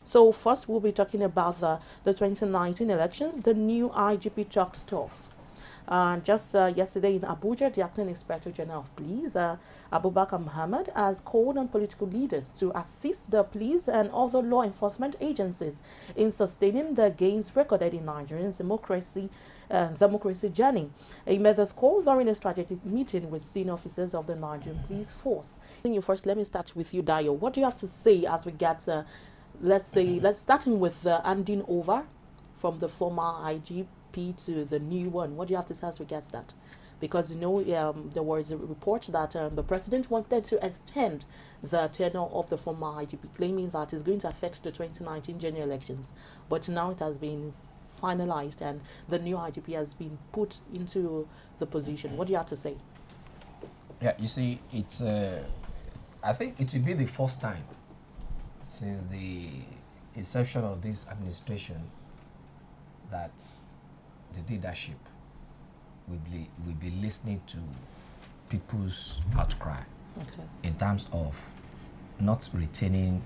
So first we'll be talking about the 2019 elections. The new IGP talks tough. Just yesterday in Abuja, the acting inspector general of police, Abubakar Muhammad, has called on political leaders to assist the police and other law enforcement agencies in sustaining the gains recorded in Nigeria's democracy journey. He made this call during a strategic meeting with senior officers of the Nigerian police force. First, let me start with you, Dayo. What do you have to say as we get let's starting with handing over from the former IGP to the new one. What do you have to say as regards that? Because there was a report that the president wanted to extend the tenure of the former IGP, claiming that it's going to affect the 2019 general elections. But now it has been finalized and the new IGP has been put into the position. What do you have to say? Yeah, you see, it's I think it will be the first time since the inception of this administration that the leadership will be listening to people's outcry in terms of not retaining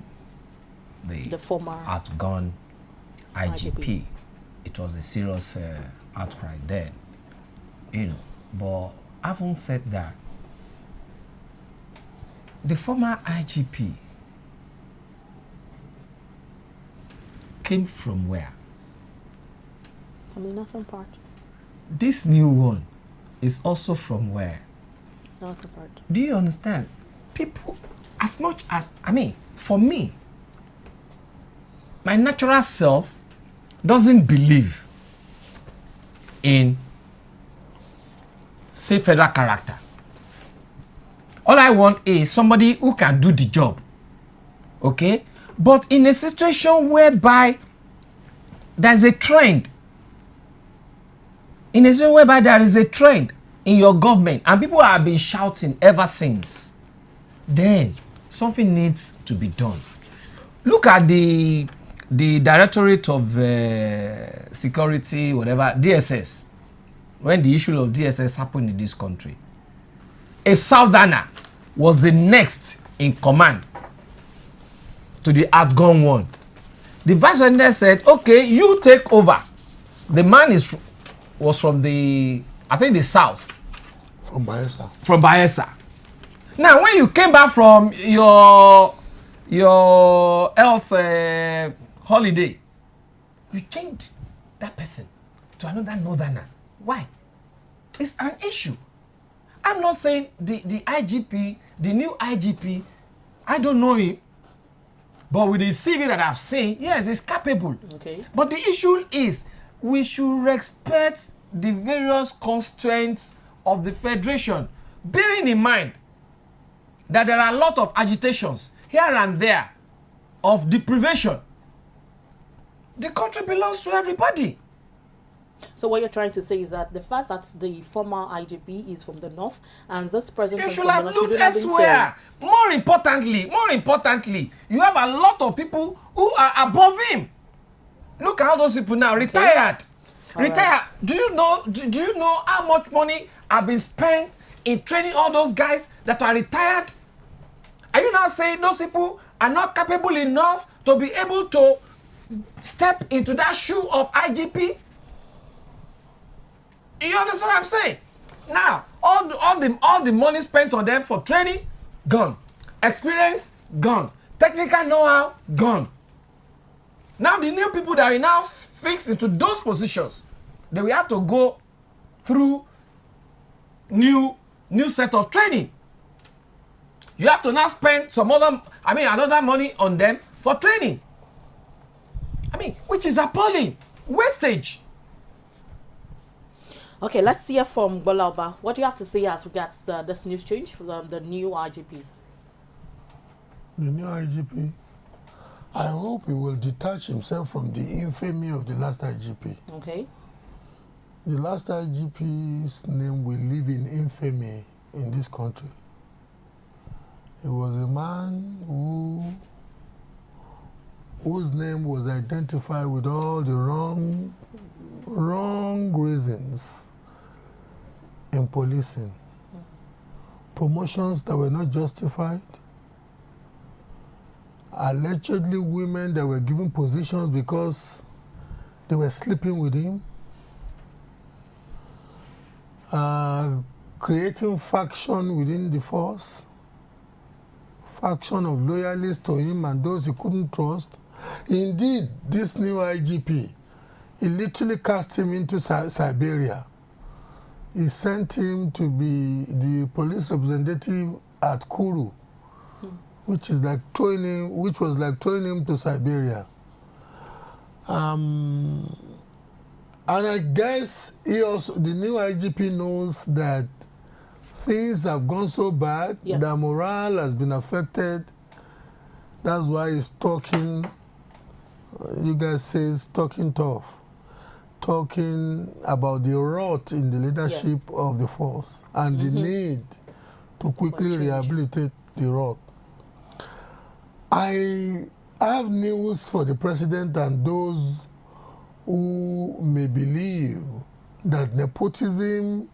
the former outgone IGP. It was a serious outcry then, But having said that, the former IGP came from where? From the northern part. This new one is also from where? Northern part. Do you understand? People, as much as, for me, my natural self doesn't believe in, say, federal character. All I want is somebody who can do the job. Okay? But in a situation whereby there's a trend, in a situation whereby there is a trend in your government and people have been shouting ever since, then something needs to be done. Look at the Directorate of Security, whatever, DSS, when the issue of DSS happened in this country. A Southerner was the next in command to the outgone one. The vice president said, okay, you take over. The man was from the south. From Bayelsa. From Bayelsa. Now, when you came back from your health holiday, you changed that person to another northerner. Why? It's an issue. I'm not saying the IGP, the new IGP, I don't know him. But with the CV that I've seen, yes, he's capable. Okay. But the issue is, we should respect the various constraints of the federation, bearing in mind that there are a lot of agitations here and there of deprivation. The country belongs to everybody. So what you're trying to say is that the fact that the former IGP is from the north and this present you should have looked elsewhere. More importantly, you have a lot of people who are above him. Look at how those people now retired. Retired. Right. Do you know how much money have been spent in training all those guys that are retired? Are you now saying those people are not capable enough to be able to step into that shoe of IGP? You understand what I'm saying? Now, all the money spent on them for training, gone. Experience, gone. Technical know-how, gone. Now, the new people that are now fixed into those positions, they will have to go through new set of training. You have to now spend another money on them for training. Which is appalling. Wastage. Okay, let's hear from Bolauba. What do you have to say as regards this news change from the new IGP? The new IGP, I hope he will detach himself from the infamy of the last IGP. Okay. The last IGP's name will live in infamy in this country. He was a man whose name was identified with all the wrong reasons in policing. promotions that were not justified, allegedly women that were given positions because they were sleeping with him, creating faction within the force, faction of loyalists to him and those he couldn't trust. Indeed, this new IGP, he literally cast him into Siberia. He sent him to be the police representative at Kuru, which was like throwing him to Siberia. And I guess the new IGP knows that things have gone so bad, that morale has been affected. That's why he's talking, you guys say he's talking tough, talking about the rot in the leadership of the force and the need to quickly rehabilitate the rot. I have news for the president and those who may believe that nepotism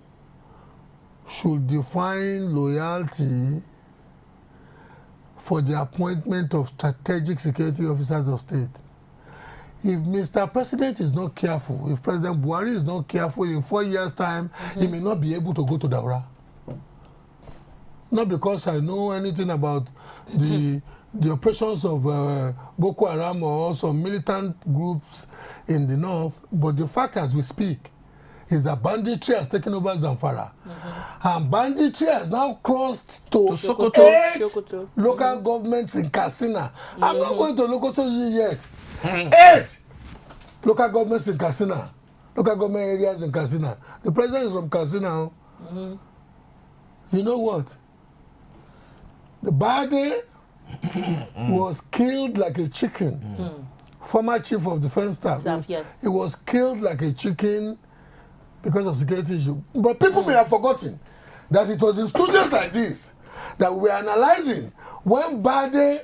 should define loyalty for the appointment of strategic security officers of state. If Mr. President is not careful, if President Buhari is not careful, in 4 years' time, he may not be able to go to Daura. Not because I know anything about the operations of Boko Haram or some militant groups in the north, but the fact as we speak is that banditry has taken over Zamfara. And banditry has now crossed to Sokoto. 8 local governments in Katsina. I'm not going to Lokoto yet. 8 local governments in Katsina, local government areas in Katsina. The president is from Katsina. You know what? The Bade was killed like a chicken. Former chief of defense staff. He was killed like a chicken because of security issue. But people may have forgotten that it was in studios like this that we were analyzing when Bade,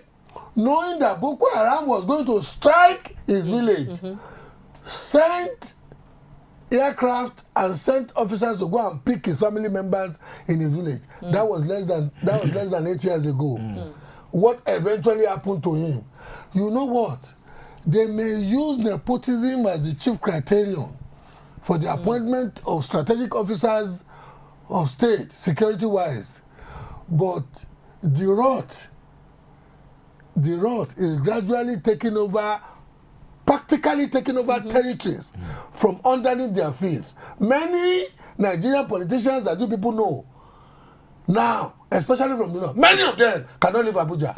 knowing that Boko Haram was going to strike his village, sent aircraft and sent officers to go and pick his family members in his village. That was less than 8 years ago. What eventually happened to him? You know what? They may use nepotism as the chief criterion for the appointment of strategic officers of state, security-wise. But the rot is gradually taking over, practically taking over territories from underneath their feet. Many Nigerian politicians that you people know now, especially from the north, many of them cannot leave Abuja.